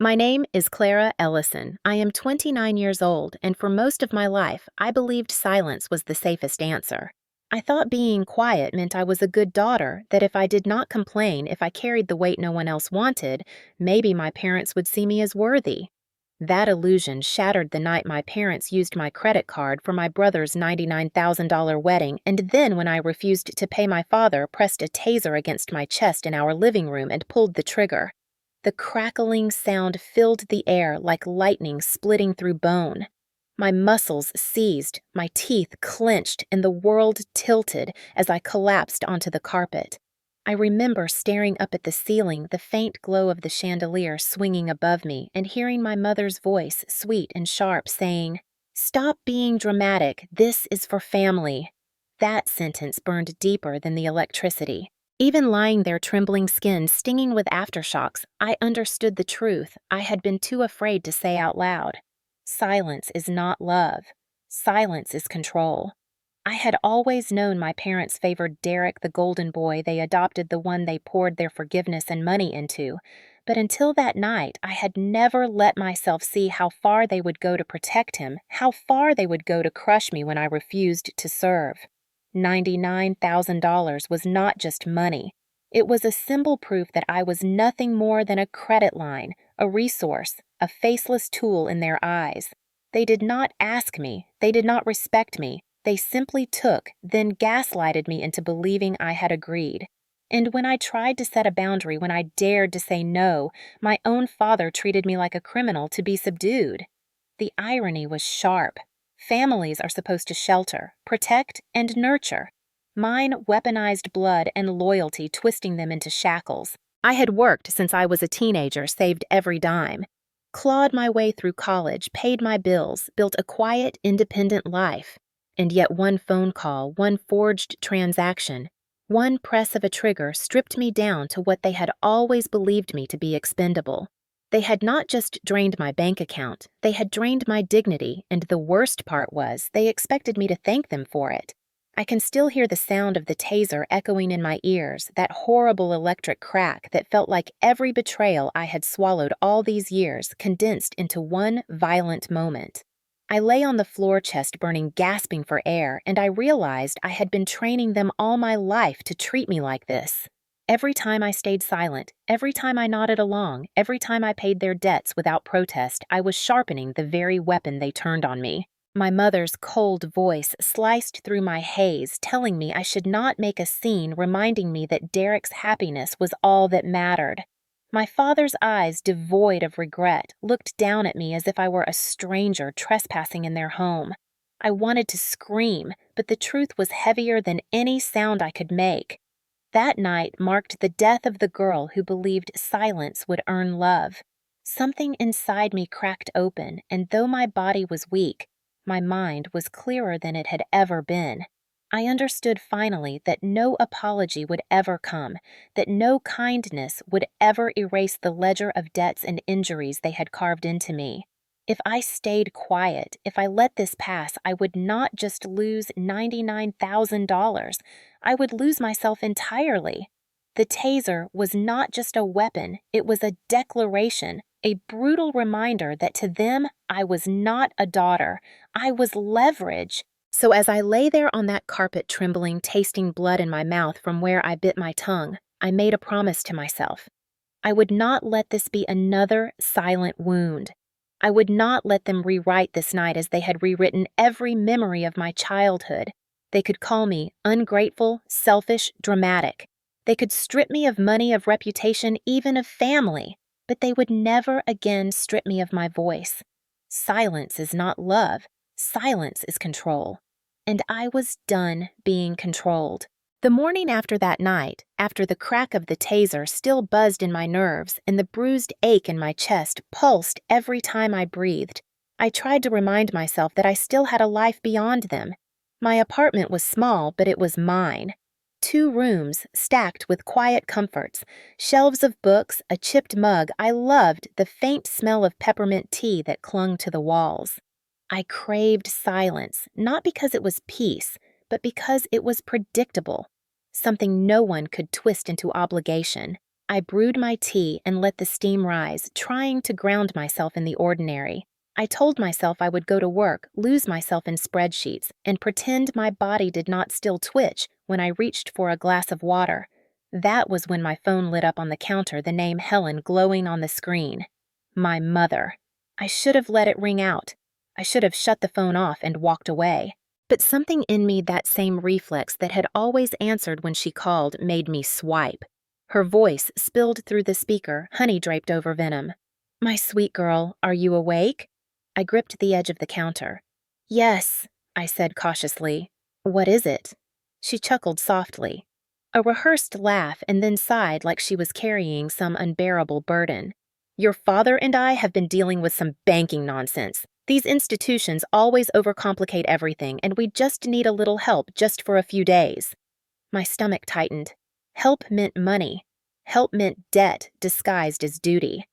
My name is Clara Ellison. I am 29 years old, and for most of my life, I believed silence was the safest answer. I thought being quiet meant I was a good daughter, that if I did not complain, if I carried the weight no one else wanted, maybe my parents would see me as worthy. That illusion shattered the night my parents used my credit card for my brother's $99,000 wedding, and then when I refused to pay my father, pressed a taser against my chest in our living room and pulled the trigger. The crackling sound filled the air like lightning splitting through bone. My muscles seized, my teeth clenched, and the world tilted as I collapsed onto the carpet. I remember staring up at the ceiling, the faint glow of the chandelier swinging above me, and hearing my mother's voice, sweet and sharp, saying, "Stop being dramatic. This is for family." That sentence burned deeper than the electricity. Even lying there, trembling skin stinging with aftershocks, I understood the truth I had been too afraid to say out loud. Silence is not love. Silence is control. I had always known my parents favored Derek the golden boy. They adopted the one they poured their forgiveness and money into. But until that night, I had never let myself see how far they would go to protect him, how far they would go to crush me when I refused to serve. $99,000 was not just money. It was a symbol proof that I was nothing more than a credit line, a resource, a faceless tool in their eyes. They did not ask me. They did not respect me. They simply took, then gaslighted me into believing I had agreed. And when I tried to set a boundary, when I dared to say no, my own father treated me like a criminal to be subdued. The irony was sharp. Families are supposed to shelter, protect, and nurture. Mine weaponized blood and loyalty, twisting them into shackles. I had worked since I was a teenager, saved every dime. Clawed my way through college, paid my bills, built a quiet, independent life. And yet one phone call, one forged transaction, one press of a trigger stripped me down to what they had always believed me to be expendable. They had not just drained my bank account, they had drained my dignity, and the worst part was they expected me to thank them for it. I can still hear the sound of the taser echoing in my ears, that horrible electric crack that felt like every betrayal I had swallowed all these years condensed into one violent moment. I lay on the floor, chest burning, gasping for air, and I realized I had been training them all my life to treat me like this. Every time I stayed silent, every time I nodded along, every time I paid their debts without protest, I was sharpening the very weapon they turned on me. My mother's cold voice sliced through my haze, telling me I should not make a scene, reminding me that Derek's happiness was all that mattered. My father's eyes, devoid of regret, looked down at me as if I were a stranger trespassing in their home. I wanted to scream, but the truth was heavier than any sound I could make. That night marked the death of the girl who believed silence would earn love. Something inside me cracked open, and though my body was weak, my mind was clearer than it had ever been. I understood finally that no apology would ever come, that no kindness would ever erase the ledger of debts and injuries they had carved into me. If I stayed quiet, if I let this pass, I would not just lose $99,000. I would lose myself entirely. The taser was not just a weapon, it was a declaration, a brutal reminder that to them, I was not a daughter. I was leverage. So as I lay there on that carpet trembling, tasting blood in my mouth from where I bit my tongue, I made a promise to myself. I would not let this be another silent wound. I would not let them rewrite this night as they had rewritten every memory of my childhood. They could call me ungrateful, selfish, dramatic. They could strip me of money, of reputation, even of family, but they would never again strip me of my voice. Silence is not love. Silence is control. And I was done being controlled. The morning after that night, after the crack of the taser still buzzed in my nerves and the bruised ache in my chest pulsed every time I breathed, I tried to remind myself that I still had a life beyond them. My apartment was small, but it was mine. 2 rooms stacked with quiet comforts, shelves of books, a chipped mug. I loved the faint smell of peppermint tea that clung to the walls. I craved silence, not because it was peace, but because it was predictable, something no one could twist into obligation. I brewed my tea and let the steam rise, trying to ground myself in the ordinary. I told myself I would go to work, lose myself in spreadsheets, and pretend my body did not still twitch when I reached for a glass of water. That was when my phone lit up on the counter, the name Helen glowing on the screen. My mother. I should have let it ring out. I should have shut the phone off and walked away. But something in me, that same reflex that had always answered when she called, made me swipe. Her voice spilled through the speaker, honey draped over venom. "My sweet girl, are you awake?" I gripped the edge of the counter. "Yes," I said cautiously. "What is it?" She chuckled softly. A rehearsed laugh, and then sighed like she was carrying some unbearable burden. "Your father and I have been dealing with some banking nonsense. These institutions always overcomplicate everything, and we just need a little help just for a few days." My stomach tightened. Help meant money. Help meant debt disguised as duty.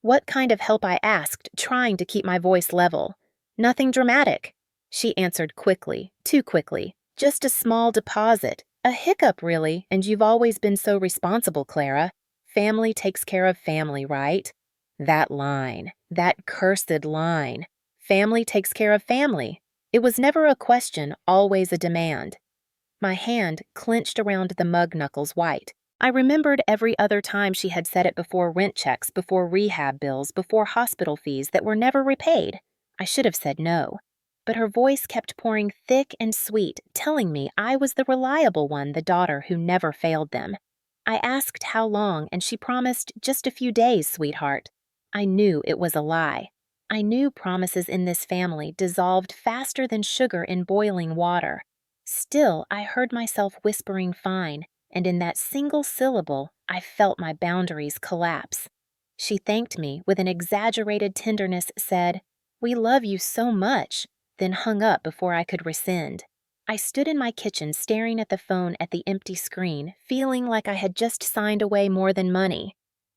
What kind of help, I asked, trying to keep my voice level. "Nothing dramatic," she answered quickly, too quickly. "Just a small deposit. A hiccup, really, and you've always been so responsible, Clara. Family takes care of family, right?" That line, that cursed line. Family takes care of family. It was never a question, always a demand. My hand clenched around the mug knuckles white. I remembered every other time she had said it, before rent checks, before rehab bills, before hospital fees that were never repaid. I should have said no. But her voice kept pouring thick and sweet, telling me I was the reliable one, the daughter who never failed them. I asked how long, and she promised just a few days, sweetheart. I knew it was a lie. I knew promises in this family dissolved faster than sugar in boiling water. Still, I heard myself whispering fine, and in that single syllable, I felt my boundaries collapse. She thanked me with an exaggerated tenderness, said, "We love you so much," then hung up before I could rescind. I stood in my kitchen staring at the phone at the empty screen, feeling like I had just signed away more than money.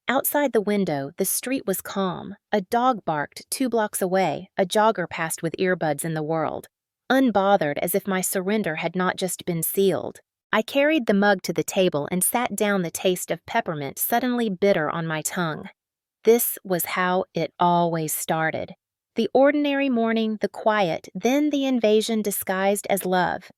Outside the window, the street was calm. A dog barked 2 blocks away, a jogger passed with earbuds in the world. Unbothered, as if my surrender had not just been sealed. I carried the mug to the table and sat down, the taste of peppermint suddenly bitter on my tongue. This was how it always started. The ordinary morning, the quiet, then the invasion disguised as love.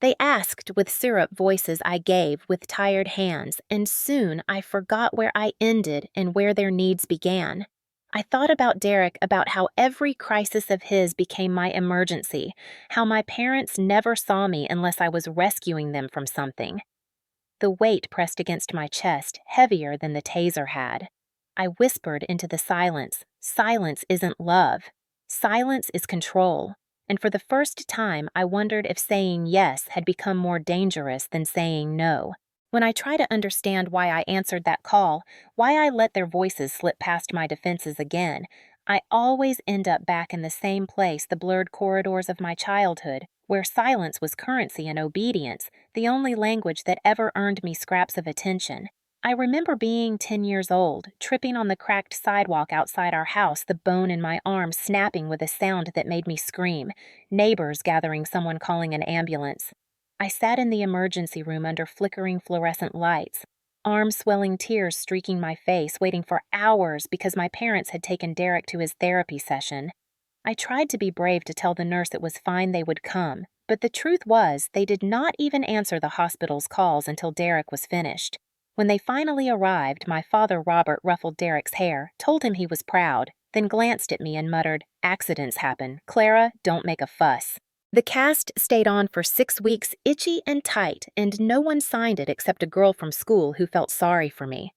They asked with syrup voices, I gave with tired hands, and soon I forgot where I ended and where their needs began. I thought about Derek, about how every crisis of his became my emergency, how my parents never saw me unless I was rescuing them from something. The weight pressed against my chest, heavier than the taser had. I whispered into the silence, "Silence isn't love. Silence is control." And for the first time, I wondered if saying yes had become more dangerous than saying no. When I try to understand why I answered that call, why I let their voices slip past my defenses again, I always end up back in the same place, the blurred corridors of my childhood, where silence was currency and obedience, the only language that ever earned me scraps of attention. I remember being 10 years old, tripping on the cracked sidewalk outside our house, the bone in my arm snapping with a sound that made me scream, neighbors gathering, someone calling an ambulance. I sat in the emergency room under flickering fluorescent lights, arm-swelling tears streaking my face, waiting for hours because my parents had taken Derek to his therapy session. I tried to be brave to tell the nurse it was fine, they would come, but the truth was they did not even answer the hospital's calls until Derek was finished. When they finally arrived, my father, Robert, ruffled Derek's hair, told him he was proud, then glanced at me and muttered, "Accidents happen. Clara, don't make a fuss." The cast stayed on for 6 weeks, itchy and tight, and no one signed it except a girl from school who felt sorry for me.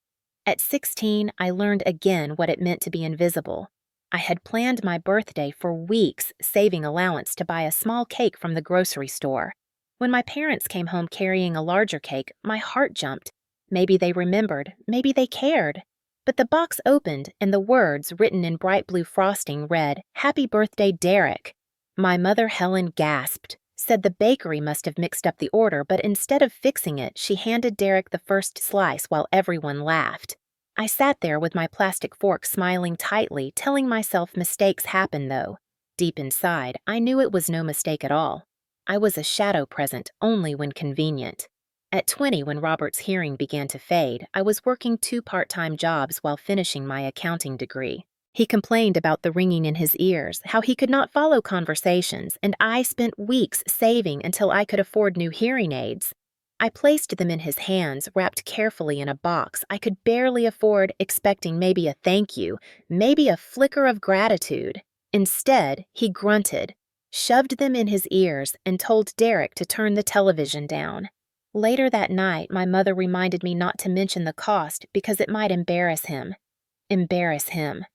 At 16, I learned again what it meant to be invisible. I had planned my birthday for weeks, saving allowance to buy a small cake from the grocery store. When my parents came home carrying a larger cake, my heart jumped. Maybe they remembered, maybe they cared. But the box opened, and the words, written in bright blue frosting, read, "Happy Birthday, Derek." My mother, Helen, gasped, said the bakery must have mixed up the order, but instead of fixing it, she handed Derek the first slice while everyone laughed. I sat there with my plastic fork smiling tightly, telling myself mistakes happen, though. Deep inside, I knew it was no mistake at all. I was a shadow present only when convenient. At 20, when Robert's hearing began to fade, I was working 2 part-time jobs while finishing my accounting degree. He complained about the ringing in his ears, how he could not follow conversations, and I spent weeks saving until I could afford new hearing aids. I placed them in his hands, wrapped carefully in a box I could barely afford, expecting maybe a thank you, maybe a flicker of gratitude. Instead, he grunted, shoved them in his ears, and told Derek to turn the television down. Later that night, my mother reminded me not to mention the cost because it might embarrass him. Embarrass him.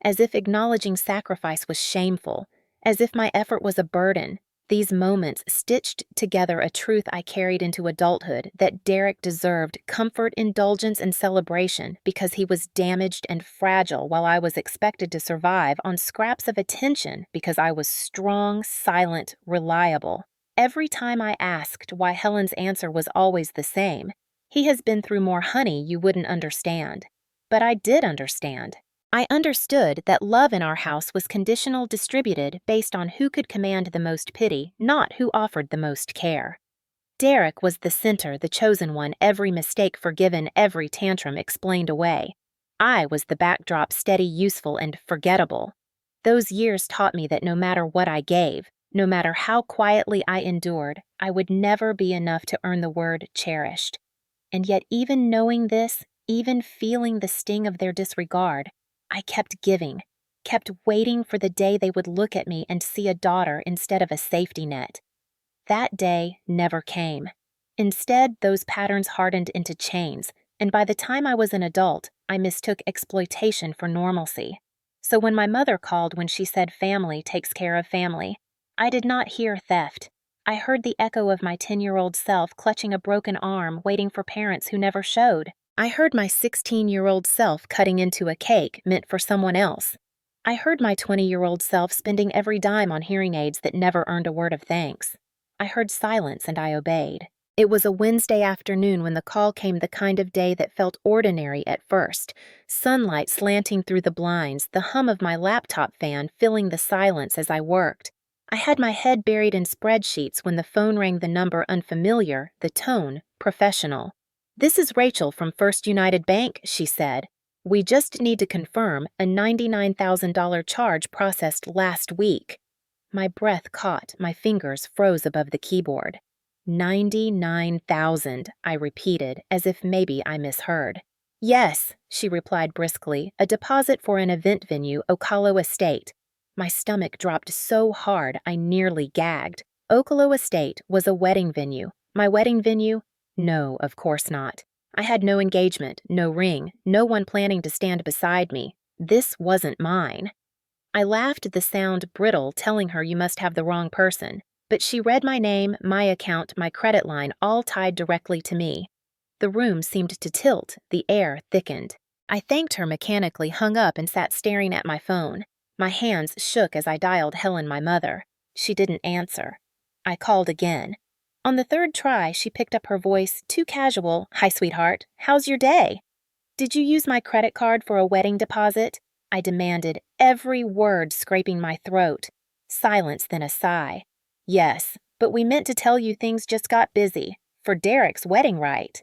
As if acknowledging sacrifice was shameful, as if my effort was a burden. These moments stitched together a truth I carried into adulthood, that Derek deserved comfort, indulgence, and celebration because he was damaged and fragile while I was expected to survive on scraps of attention because I was strong, silent, reliable. Every time I asked why, Helen's answer was always the same. He has been through more honey you wouldn't understand. But I did understand. I understood that love in our house was conditional distributed based on who could command the most pity, not who offered the most care. Derek was the center, the chosen one, every mistake forgiven, every tantrum explained away. I was the backdrop, steady, useful, and forgettable. Those years taught me that no matter what I gave, no matter how quietly I endured, I would never be enough to earn the word cherished. And yet, even knowing this, even feeling the sting of their disregard, I kept giving, kept waiting for the day they would look at me and see a daughter instead of a safety net. That day never came. Instead, those patterns hardened into chains, and by the time I was an adult, I mistook exploitation for normalcy. So when my mother called when she said family takes care of family, I did not hear theft. I heard the echo of my 10-year-old self clutching a broken arm, waiting for parents who never showed. I heard my 16-year-old self cutting into a cake meant for someone else. I heard my 20-year-old self spending every dime on hearing aids that never earned a word of thanks. I heard silence and I obeyed. It was a Wednesday afternoon when the call came, the kind of day that felt ordinary at first. Sunlight slanting through the blinds, the hum of my laptop fan filling the silence as I worked. I had my head buried in spreadsheets when the phone rang, the number unfamiliar, the tone professional. "This is Rachel from First United Bank," she said. "We just need to confirm a $99,000 charge processed last week." My breath caught, my fingers froze above the keyboard. 99,000, I repeated, as if maybe I misheard. "Yes," she replied briskly, "a deposit for an event venue, Ocala Estate." My stomach dropped so hard I nearly gagged. Ocala Estate was a wedding venue. My wedding venue? No, of course not. I had no engagement, no ring, no one planning to stand beside me. This wasn't mine. I laughed at the sound brittle, telling her you must have the wrong person, but she read my name, my account, my credit line, all tied directly to me. The room seemed to tilt, the air thickened. I thanked her mechanically, hung up, and sat staring at my phone. My hands shook as I dialed Helen, my mother. She didn't answer. I called again. On the third try, she picked up her voice, too casual. "Hi, sweetheart. How's your day?" "Did you use my credit card for a wedding deposit?" I demanded, every word scraping my throat. Silence, then a sigh. "Yes, but we meant to tell you things just got busy. For Derek's wedding right."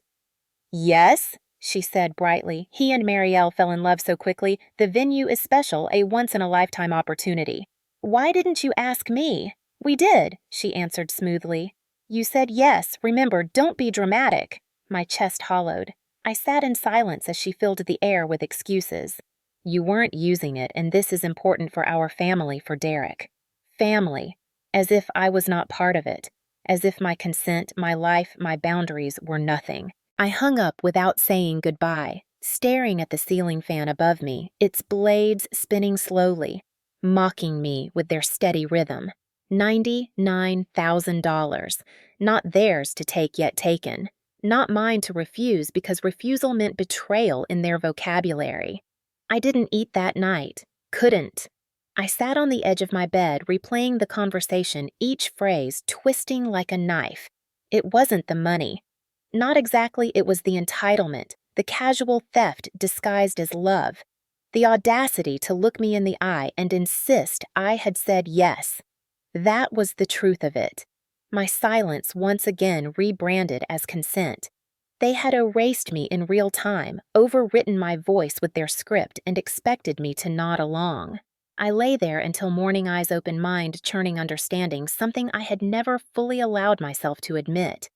"Yes?" she said brightly. "He and Marielle fell in love so quickly. The venue is special, a once-in-a-lifetime opportunity." "Why didn't you ask me?" "We did," she answered smoothly. "You said yes. Remember, don't be dramatic." My chest hollowed. I sat in silence as she filled the air with excuses. "You weren't using it, and this is important for our family, for Derek." Family. As if I was not part of it. As if my consent, my life, my boundaries were nothing. I hung up without saying goodbye, staring at the ceiling fan above me, its blades spinning slowly, mocking me with their steady rhythm. $99,000. Not theirs to take yet taken. Not mine to refuse because refusal meant betrayal in their vocabulary. I didn't eat that night. Couldn't. I sat on the edge of my bed, replaying the conversation, each phrase twisting like a knife. It wasn't the money. Not exactly, it was the entitlement, the casual theft disguised as love. The audacity to look me in the eye and insist I had said yes. That was the truth of it. My silence once again rebranded as consent. They had erased me in real time, overwritten my voice with their script, and expected me to nod along. I lay there until morning eyes opened, mind churning understanding, something I had never fully allowed myself to admit.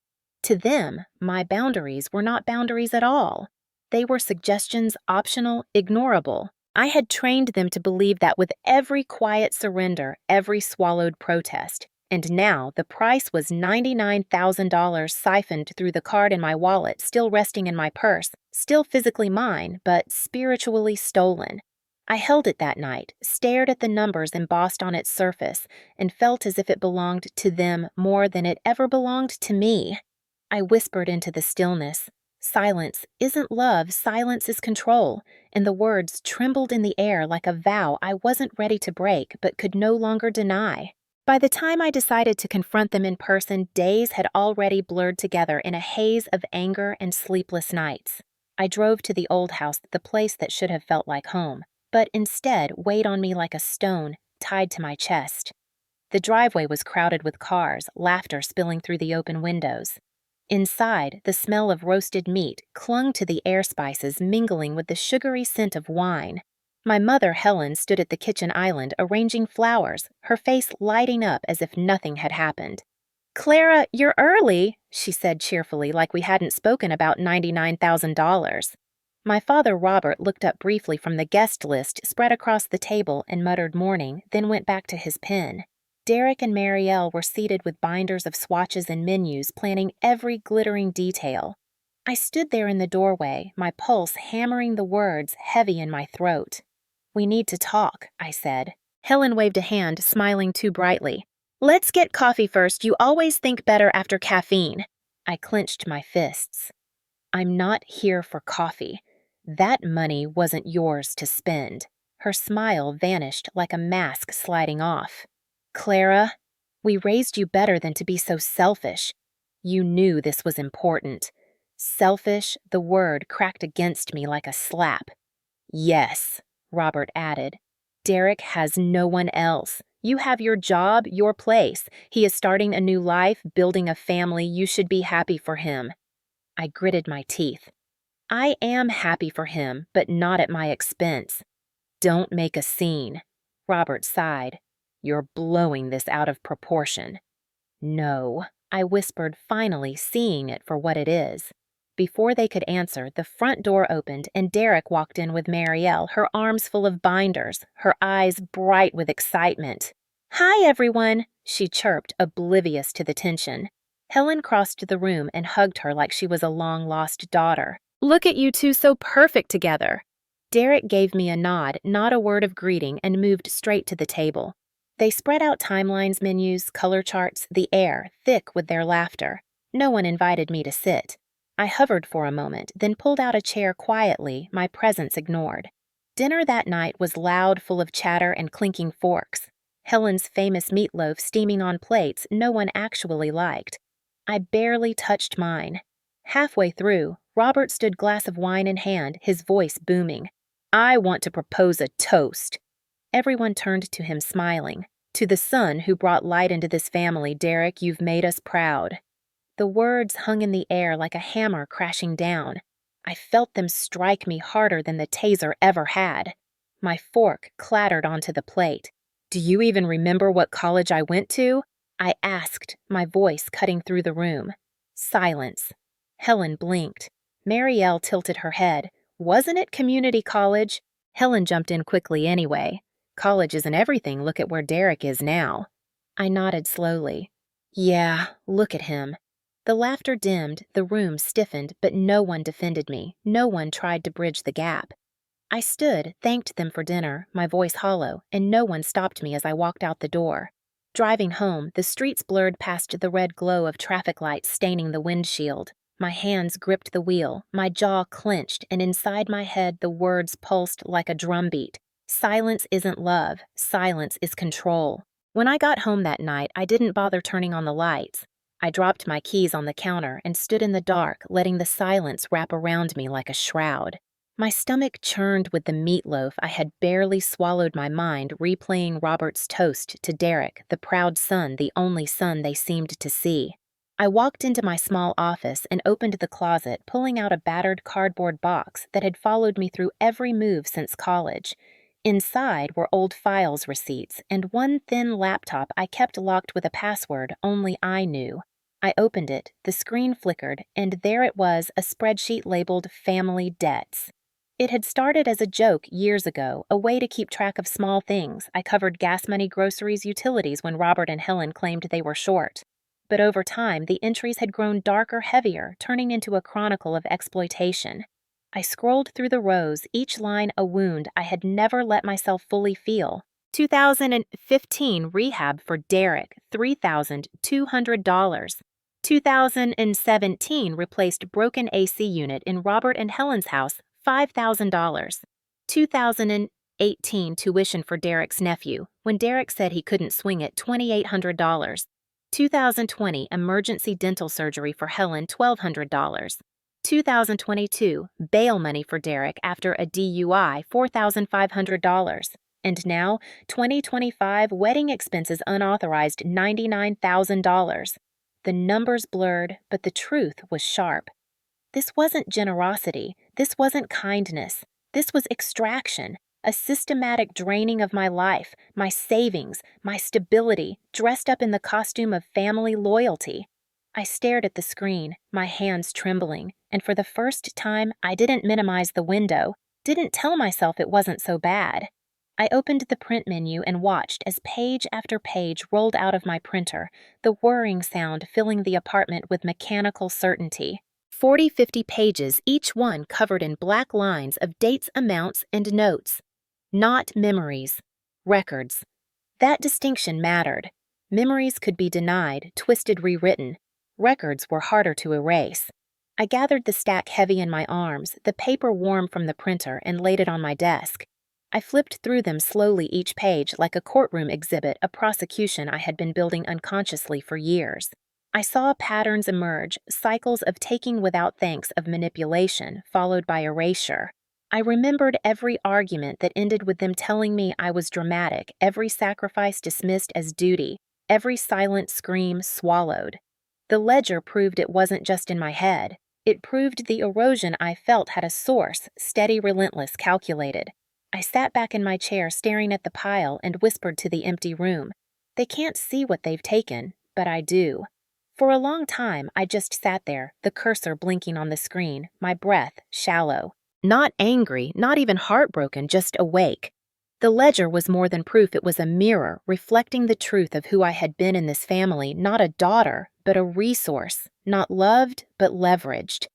To them, my boundaries were not boundaries at all. They were suggestions, optional, ignorable. I had trained them to believe that with every quiet surrender, every swallowed protest. And now the price was $99,000 siphoned through the card in my wallet, still resting in my purse, still physically mine, but spiritually stolen. I held it that night, stared at the numbers embossed on its surface, and felt as if it belonged to them more than it ever belonged to me. I whispered into the stillness, "Silence isn't love, silence is control," and the words trembled in the air like a vow I wasn't ready to break but could no longer deny. By the time I decided to confront them in person, days had already blurred together in a haze of anger and sleepless nights. I drove to the old house, the place that should have felt like home, but instead weighed on me like a stone tied to my chest. The driveway was crowded with cars, laughter spilling through the open windows. Inside, the smell of roasted meat clung to the air spices, mingling with the sugary scent of wine. My mother, Helen, stood at the kitchen island arranging flowers, her face lighting up as if nothing had happened. "Clara, you're early," she said cheerfully, like we hadn't spoken about $99,000. My father, Robert, looked up briefly from the guest list spread across the table and muttered morning, then went back to his pen. Derek and Marielle were seated with binders of swatches and menus, planning every glittering detail. I stood there in the doorway, my pulse hammering the words heavy in my throat. "We need to talk," I said. Helen waved a hand, smiling too brightly. "Let's get coffee first. You always think better after caffeine." I clenched my fists. "I'm not here for coffee. That money wasn't yours to spend." Her smile vanished like a mask sliding off. "Clara, we raised you better than to be so selfish. You knew this was important." Selfish, the word cracked against me like a slap. "Yes," Robert added. "Derek has no one else. You have your job, your place. He is starting a new life, building a family. You should be happy for him." I gritted my teeth. "I am happy for him, but not at my expense." "Don't make a scene." Robert sighed. "You're blowing this out of proportion." "No," I whispered, finally seeing it for what it is. Before they could answer, the front door opened and Derek walked in with Marielle, her arms full of binders, her eyes bright with excitement. "Hi, everyone," she chirped, oblivious to the tension. Helen crossed the room and hugged her like she was a long-lost daughter. "Look at you two so perfect together." Derek gave me a nod, not a word of greeting, and moved straight to the table. They spread out timelines, menus, color charts, the air thick with their laughter. No one invited me to sit. I hovered for a moment, then pulled out a chair quietly, my presence ignored. Dinner that night was loud, full of chatter and clinking forks. Helen's famous meatloaf steaming on plates no one actually liked. I barely touched mine. Halfway through, Robert stood, glass of wine in hand, his voice booming. "I want to propose a toast." Everyone turned to him smiling. "To the son who brought light into this family, Derek, you've made us proud." The words hung in the air like a hammer crashing down. I felt them strike me harder than the taser ever had. My fork clattered onto the plate. "Do you even remember what college I went to?" I asked, my voice cutting through the room. Silence. Helen blinked. Marielle tilted her head. "Wasn't it community college?" Helen jumped in quickly anyway. "College isn't everything. Look at where Derek is now." I nodded slowly. "Yeah, look at him." The laughter dimmed, the room stiffened, but no one defended me. No one tried to bridge the gap. I stood, thanked them for dinner, my voice hollow, and no one stopped me as I walked out the door. Driving home, the streets blurred past the red glow of traffic lights staining the windshield. My hands gripped the wheel, my jaw clenched, and inside my head the words pulsed like a drumbeat. Silence isn't love. Silence is control. When I got home that night, I didn't bother turning on the lights. I dropped my keys on the counter and stood in the dark, letting the silence wrap around me like a shroud. My stomach churned with the meatloaf. I had barely swallowed my mind replaying Robert's toast to Derek, the proud son, the only son they seemed to see. I walked into my small office and opened the closet, pulling out a battered cardboard box that had followed me through every move since college. Inside were old files receipts and one thin laptop I kept locked with a password only I knew. I opened it, the screen flickered, and there it was, a spreadsheet labeled Family Debts. It had started as a joke years ago, a way to keep track of small things. I covered gas money, groceries, utilities when Robert and Helen claimed they were short. But over time, the entries had grown darker, heavier, turning into a chronicle of exploitation. I scrolled through the rows, each line a wound I had never let myself fully feel. 2015 rehab for Derek, $3,200. 2017 replaced broken AC unit in Robert and Helen's house, $5,000. 2018 tuition for Derek's nephew, when Derek said he couldn't swing it, $2,800. 2020 emergency dental surgery for Helen, $1,200. 2022 bail money for Derek after a DUI, $4,500. And now, 2025 wedding expenses unauthorized, $99,000. The numbers blurred, but the truth was sharp. This wasn't generosity. This wasn't kindness. This was extraction, a systematic draining of my life, my savings, my stability, dressed up in the costume of family loyalty. I stared at the screen, my hands trembling, and for the first time, I didn't minimize the window, didn't tell myself it wasn't so bad. I opened the print menu and watched as page after page rolled out of my printer, the whirring sound filling the apartment with mechanical certainty. 40-50 pages, each one covered in black lines of dates, amounts, and notes. Not memories. Records. That distinction mattered. Memories could be denied, twisted, rewritten. Records were harder to erase. I gathered the stack heavy in my arms, the paper warm from the printer, and laid it on my desk. I flipped through them slowly, each page like a courtroom exhibit, a prosecution I had been building unconsciously for years. I saw patterns emerge, cycles of taking without thanks, of manipulation, followed by erasure. I remembered every argument that ended with them telling me I was dramatic, every sacrifice dismissed as duty, every silent scream swallowed. The ledger proved it wasn't just in my head. It proved the erosion I felt had a source, steady, relentless, calculated. I sat back in my chair staring at the pile and whispered to the empty room. They can't see what they've taken, but I do. For a long time, I just sat there, the cursor blinking on the screen, my breath shallow. Not angry, not even heartbroken, just awake. The ledger was more than proof. It was a mirror, reflecting the truth of who I had been in this family, not a daughter, but a resource, not loved, but leveraged.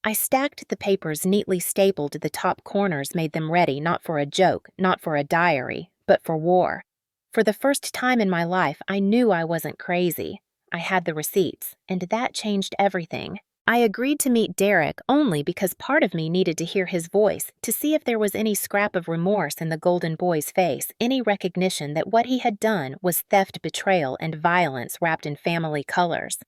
I stacked the papers neatly stapled. The top corners made them ready, not for a joke, not for a diary, but for war. For the first time in my life, I knew I wasn't crazy. I had the receipts, and that changed everything. I agreed to meet Derek only because part of me needed to hear his voice, to see if there was any scrap of remorse in the golden boy's face, any recognition that what he had done was theft, betrayal, and violence wrapped in family colors.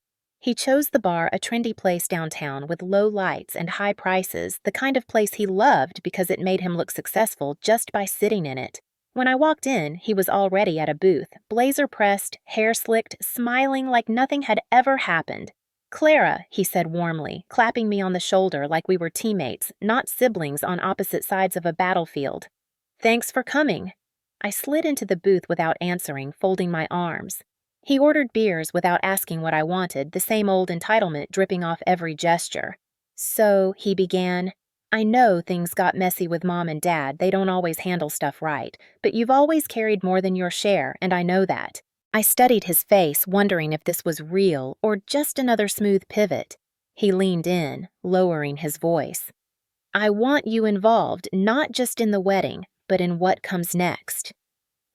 He chose the bar, a trendy place downtown with low lights and high prices, the kind of place he loved because it made him look successful just by sitting in it. When I walked in, he was already at a booth, blazer pressed, hair slicked, smiling like nothing had ever happened. "Clara," he said warmly, clapping me on the shoulder like we were teammates, not siblings on opposite sides of a battlefield. "Thanks for coming." I slid into the booth without answering, folding my arms. He ordered beers without asking what I wanted, the same old entitlement dripping off every gesture. "So," he began, "I know things got messy with Mom and Dad. They don't always handle stuff right, but you've always carried more than your share, and I know that." I studied his face, wondering if this was real or just another smooth pivot. He leaned in, lowering his voice. "I want you involved, not just in the wedding, but in what comes next."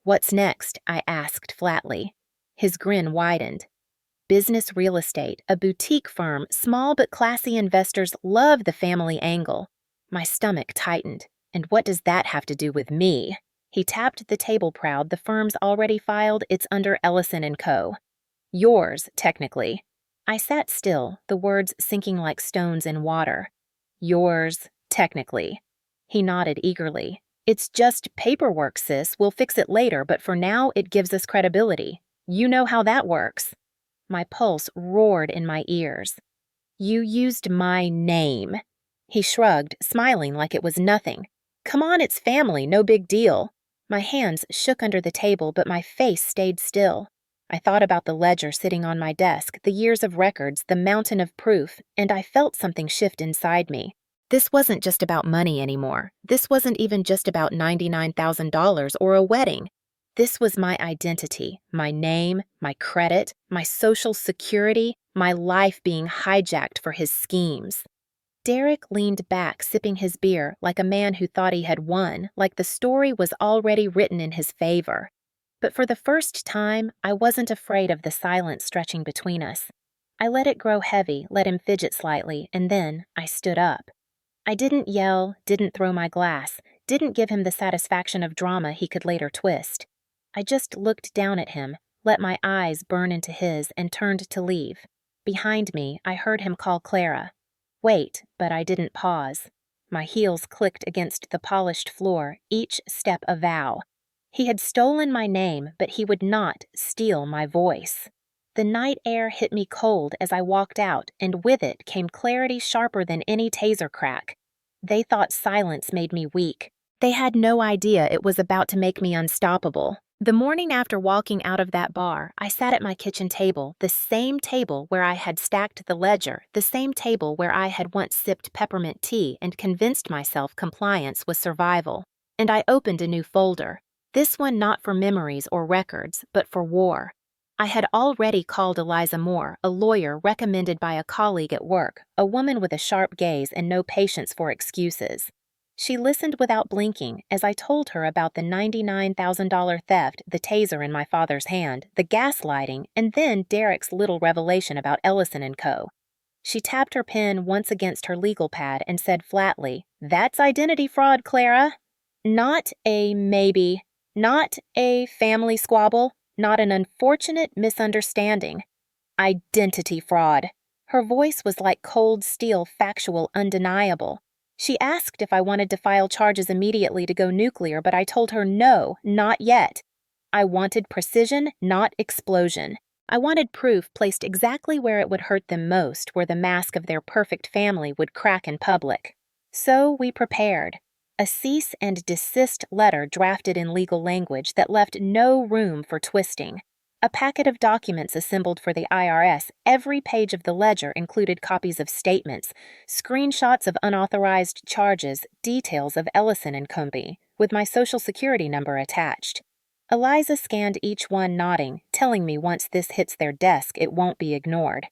"What's next?" I asked flatly. His grin widened. "Business real estate, a boutique firm, small but classy. Investors love the family angle." My stomach tightened. "And what does that have to do with me?" He tapped the table proud. "The firm's already filed. It's under Ellison & Co. Yours, technically." I sat still, the words sinking like stones in water. "Yours, technically." He nodded eagerly. "It's just paperwork, sis. We'll fix it later, but for now, it gives us credibility. You know how that works." My pulse roared in my ears. "You used my name." He shrugged, smiling like it was nothing. "Come on, it's family, no big deal." My hands shook under the table, but my face stayed still. I thought about the ledger sitting on my desk, the years of records, the mountain of proof, and I felt something shift inside me. This wasn't just about money anymore. This wasn't even just about $99,000 or a wedding. This was my identity, my name, my credit, my social security, my life being hijacked for his schemes. Derek leaned back, sipping his beer like a man who thought he had won, like the story was already written in his favor. But for the first time, I wasn't afraid of the silence stretching between us. I let it grow heavy, let him fidget slightly, and then I stood up. I didn't yell, didn't throw my glass, didn't give him the satisfaction of drama he could later twist. I just looked down at him, let my eyes burn into his, and turned to leave. Behind me, I heard him call Clara. Wait, but I didn't pause. My heels clicked against the polished floor, each step a vow. He had stolen my name, but he would not steal my voice. The night air hit me cold as I walked out, and with it came clarity sharper than any taser crack. They thought silence made me weak. They had no idea it was about to make me unstoppable. The morning after walking out of that bar, I sat at my kitchen table, the same table where I had stacked the ledger, the same table where I had once sipped peppermint tea and convinced myself compliance was survival. And I opened a new folder. This one not for memories or records, but for war. I had already called Eliza Moore, a lawyer recommended by a colleague at work, a woman with a sharp gaze and no patience for excuses. She listened without blinking as I told her about the $99,000 theft, the taser in my father's hand, the gaslighting, and then Derek's little revelation about Ellison and Co. She tapped her pen once against her legal pad and said flatly, "That's identity fraud, Clara. Not a maybe. Not a family squabble. Not an unfortunate misunderstanding. Identity fraud." Her voice was like cold steel, factual, undeniable. She asked if I wanted to file charges immediately to go nuclear, but I told her no, not yet. I wanted precision, not explosion. I wanted proof placed exactly where it would hurt them most, where the mask of their perfect family would crack in public. So we prepared. A cease and desist letter drafted in legal language that left no room for twisting. A packet of documents assembled for the IRS. Every page of the ledger included copies of statements, screenshots of unauthorized charges, details of Ellison and Company, with my social security number attached. Eliza scanned each one, nodding, telling me once this hits their desk, it won't be ignored.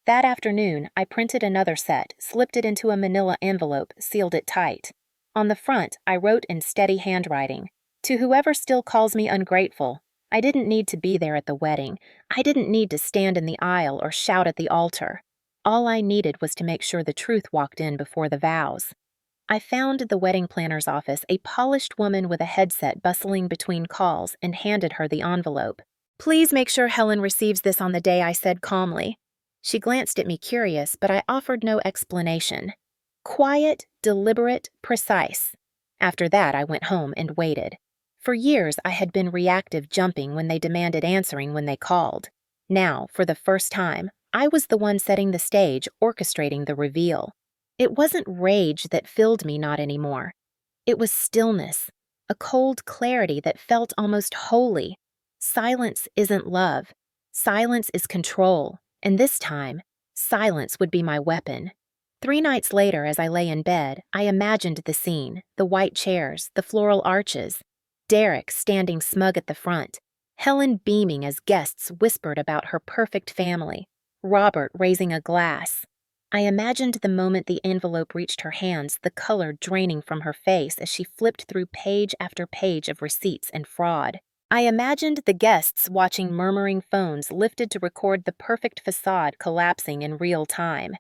That afternoon, I printed another set, slipped it into a manila envelope, sealed it tight. On the front, I wrote in steady handwriting, "To whoever still calls me ungrateful, I didn't need to be there at the wedding. I didn't need to stand in the aisle or shout at the altar. All I needed was to make sure the truth walked in before the vows." I found the wedding planner's office, a polished woman with a headset bustling between calls, and handed her the envelope. "Please make sure Helen receives this on the day," I said calmly. She glanced at me curious, but I offered no explanation. Quiet, deliberate, precise. After that, I went home and waited. For years, I had been reactive, jumping when they demanded, answering when they called. Now, for the first time, I was the one setting the stage, orchestrating the reveal. It wasn't rage that filled me, not anymore. It was stillness, a cold clarity that felt almost holy. Silence isn't love. Silence is control, and this time, silence would be my weapon. 3 nights later, as I lay in bed, I imagined the scene, the white chairs, the floral arches, Derek standing smug at the front, Helen beaming as guests whispered about her perfect family, Robert raising a glass. I imagined the moment the envelope reached her hands, the color draining from her face as she flipped through page after page of receipts and fraud. I imagined the guests watching murmuring phones lifted to record the perfect facade collapsing in real time.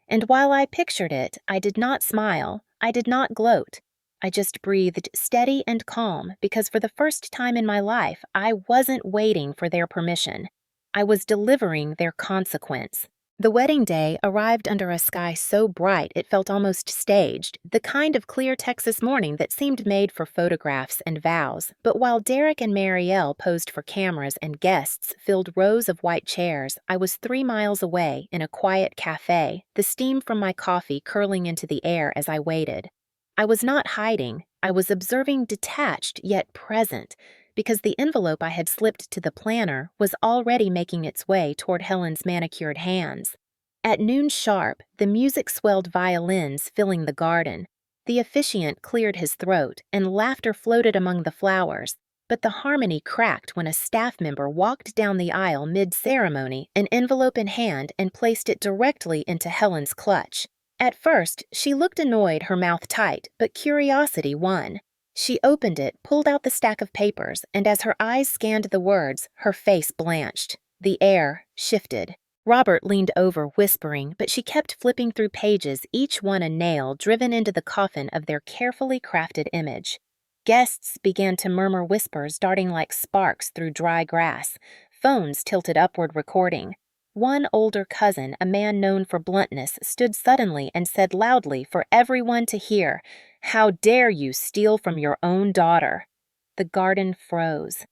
And while I pictured it, I did not smile, I did not gloat. I just breathed steady and calm because for the first time in my life, I wasn't waiting for their permission. I was delivering their consequence. The wedding day arrived under a sky so bright it felt almost staged, the kind of clear Texas morning that seemed made for photographs and vows. But while Derek and Marielle posed for cameras and guests filled rows of white chairs, I was 3 miles away in a quiet cafe, the steam from my coffee curling into the air as I waited. I was not hiding. I was observing detached yet present, because the envelope I had slipped to the planner was already making its way toward Helen's manicured hands. At noon sharp, the music swelled violins filling the garden. The officiant cleared his throat, and laughter floated among the flowers, but the harmony cracked when a staff member walked down the aisle mid-ceremony, an envelope in hand, and placed it directly into Helen's clutch. At first, she looked annoyed, her mouth tight, but curiosity won. She opened it, pulled out the stack of papers, and as her eyes scanned the words, her face blanched. The air shifted. Robert leaned over, whispering, but she kept flipping through pages, each one a nail driven into the coffin of their carefully crafted image. Guests began to murmur whispers darting like sparks through dry grass, phones tilted upward recording. One older cousin, a man known for bluntness, stood suddenly and said loudly for everyone to hear, "How dare you steal from your own daughter?" The garden froze.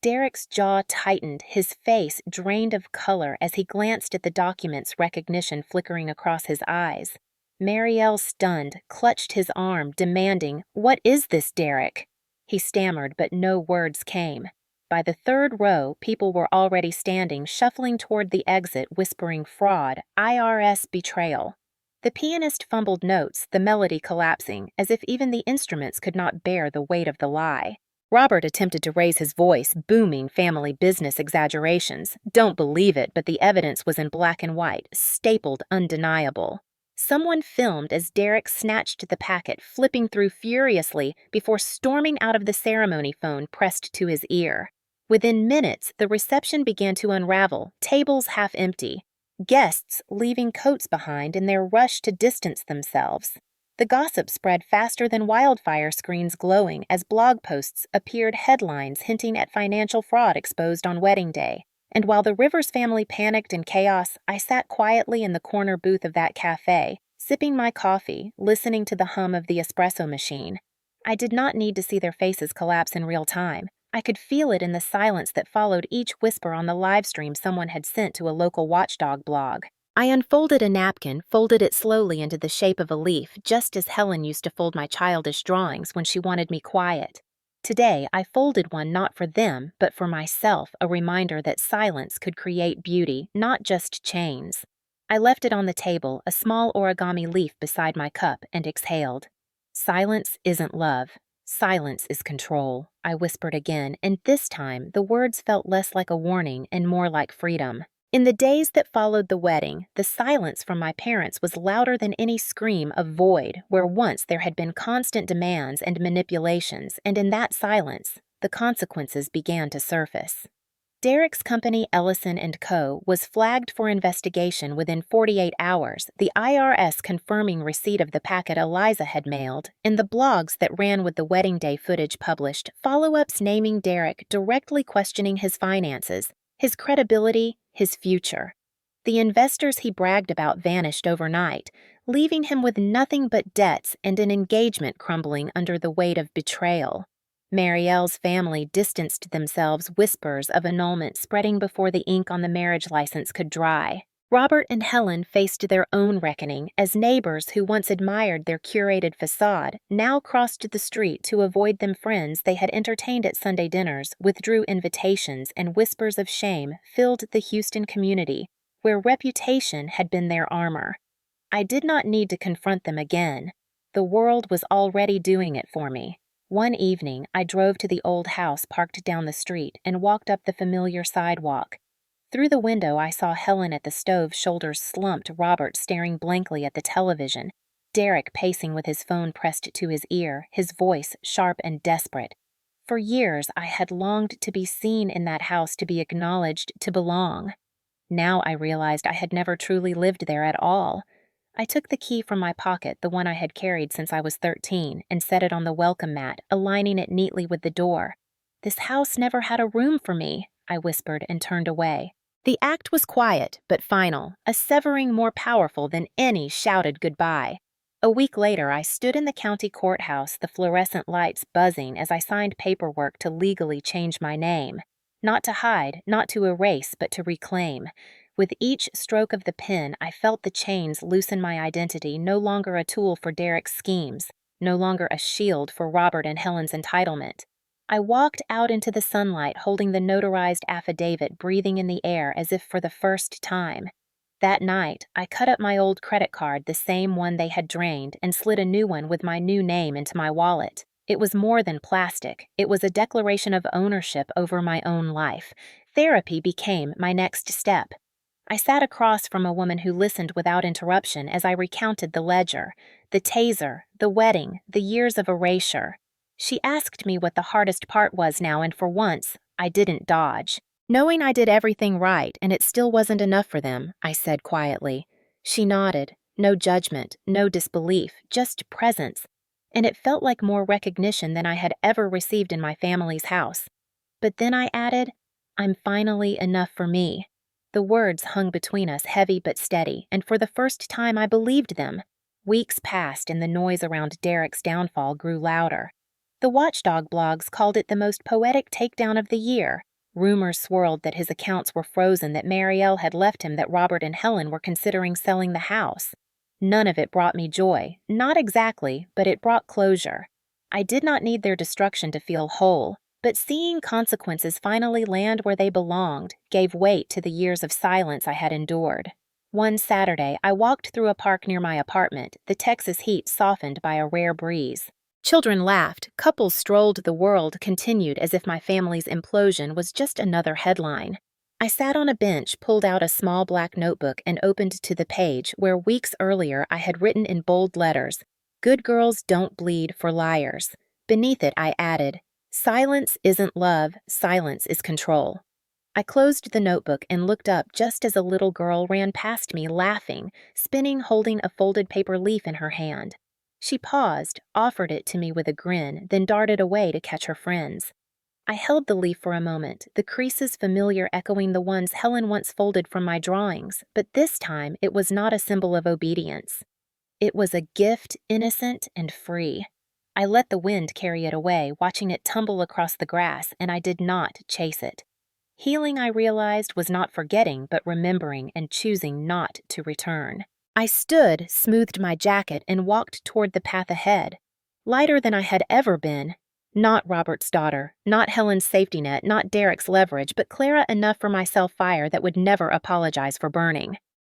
Derek's jaw tightened, his face drained of color as he glanced at the document's recognition flickering across his eyes. Marielle, stunned, clutched his arm, demanding, "What is this, Derek?" He stammered, but no words came. By the third row, people were already standing, shuffling toward the exit, whispering fraud, IRS betrayal. The pianist fumbled notes, the melody collapsing, as if even the instruments could not bear the weight of the lie. Robert attempted to raise his voice, booming family business exaggerations. Don't believe it, but the evidence was in black and white, stapled, undeniable. Someone filmed as Derek snatched the packet, flipping through furiously before storming out of the ceremony phone pressed to his ear. Within minutes, the reception began to unravel, tables half empty, guests leaving coats behind in their rush to distance themselves. The gossip spread faster than wildfire screens glowing as blog posts appeared, headlines hinting at financial fraud exposed on wedding day. And while the Rivers family panicked in chaos, I sat quietly in the corner booth of that cafe, sipping my coffee, listening to the hum of the espresso machine. I did not need to see their faces collapse in real time. I could feel it in the silence that followed each whisper on the live stream someone had sent to a local watchdog blog. I unfolded a napkin, folded it slowly into the shape of a leaf, just as Helen used to fold my childish drawings when she wanted me quiet. Today, I folded one not for them, but for myself, a reminder that silence could create beauty, not just chains. I left it on the table, a small origami leaf beside my cup, and exhaled. Silence isn't love. Silence is control, I whispered again, and this time the words felt less like a warning and more like freedom. In the days that followed the wedding, the silence from my parents was louder than any scream of void, where once there had been constant demands and manipulations, and in that silence, the consequences began to surface. Derek's company, Ellison & Co., was flagged for investigation within 48 hours, the IRS confirming receipt of the packet Eliza had mailed. In the blogs that ran with the wedding day footage published, follow-ups naming Derek, directly questioning his finances, his credibility, his future. The investors he bragged about vanished overnight, leaving him with nothing but debts and an engagement crumbling under the weight of betrayal. Marielle's family distanced themselves, whispers of annulment spreading before the ink on the marriage license could dry. Robert and Helen faced their own reckoning as neighbors who once admired their curated facade now crossed the street to avoid them. Friends they had entertained at Sunday dinners withdrew invitations, and whispers of shame filled the Houston community, where reputation had been their armor. I did not need to confront them again. The world was already doing it for me. One evening, I drove to the old house parked down the street and walked up the familiar sidewalk. Through the window, I saw Helen at the stove, shoulders slumped, Robert staring blankly at the television, Derek pacing with his phone pressed to his ear, his voice sharp and desperate. For years, I had longed to be seen in that house, to be acknowledged, to belong. Now I realized I had never truly lived there at all. I took the key from my pocket, the one I had carried since I was 13, and set it on the welcome mat, aligning it neatly with the door. "This house never had a room for me," I whispered and turned away. The act was quiet but final, a severing more powerful than any shouted goodbye. A week later, I stood in the county courthouse, the fluorescent lights buzzing as I signed paperwork to legally change my name. Not to hide, not to erase, but to reclaim. With each stroke of the pen, I felt the chains loosen my identity, no longer a tool for Derek's schemes, no longer a shield for Robert and Helen's entitlement. I walked out into the sunlight holding the notarized affidavit breathing in the air as if for the first time. That night, I cut up my old credit card, the same one they had drained, and slid a new one with my new name into my wallet. It was more than plastic. It was a declaration of ownership over my own life. Therapy became my next step. I sat across from a woman who listened without interruption as I recounted the ledger, the taser, the wedding, the years of erasure. She asked me what the hardest part was now, and for once, I didn't dodge. Knowing I did everything right and it still wasn't enough for them, I said quietly. She nodded. No judgment, no disbelief, just presence. And it felt like more recognition than I had ever received in my family's house. But then I added, I'm finally enough for me. The words hung between us, heavy but steady, and for the first time I believed them. Weeks passed and the noise around Derek's downfall grew louder. The watchdog blogs called it the most poetic takedown of the year. Rumors swirled that his accounts were frozen, that Marielle had left him, that Robert and Helen were considering selling the house. None of it brought me joy. Not exactly, but it brought closure. I did not need their destruction to feel whole, but seeing consequences finally land where they belonged gave weight to the years of silence I had endured. One Saturday, I walked through a park near my apartment, the Texas heat softened by a rare breeze. Children laughed, couples strolled, the world continued as if my family's implosion was just another headline. I sat on a bench, pulled out a small black notebook, and opened to the page where weeks earlier I had written in bold letters, "Good girls don't bleed for liars." Beneath it I added, "Silence isn't love, silence is control." I closed the notebook and looked up just as a little girl ran past me laughing, spinning, holding a folded paper leaf in her hand. She paused, offered it to me with a grin, then darted away to catch her friends. I held the leaf for a moment, the creases familiar echoing the ones Helen once folded from my drawings, but this time it was not a symbol of obedience. It was a gift, innocent and free. I let the wind carry it away, watching it tumble across the grass, and I did not chase it. Healing, I realized, was not forgetting, but remembering and choosing not to return. I stood, smoothed my jacket, and walked toward the path ahead. Lighter than I had ever been. Not Robert's daughter, not Helen's safety net, not Derek's leverage, but Clara enough for my self-fire that would never apologize for burning.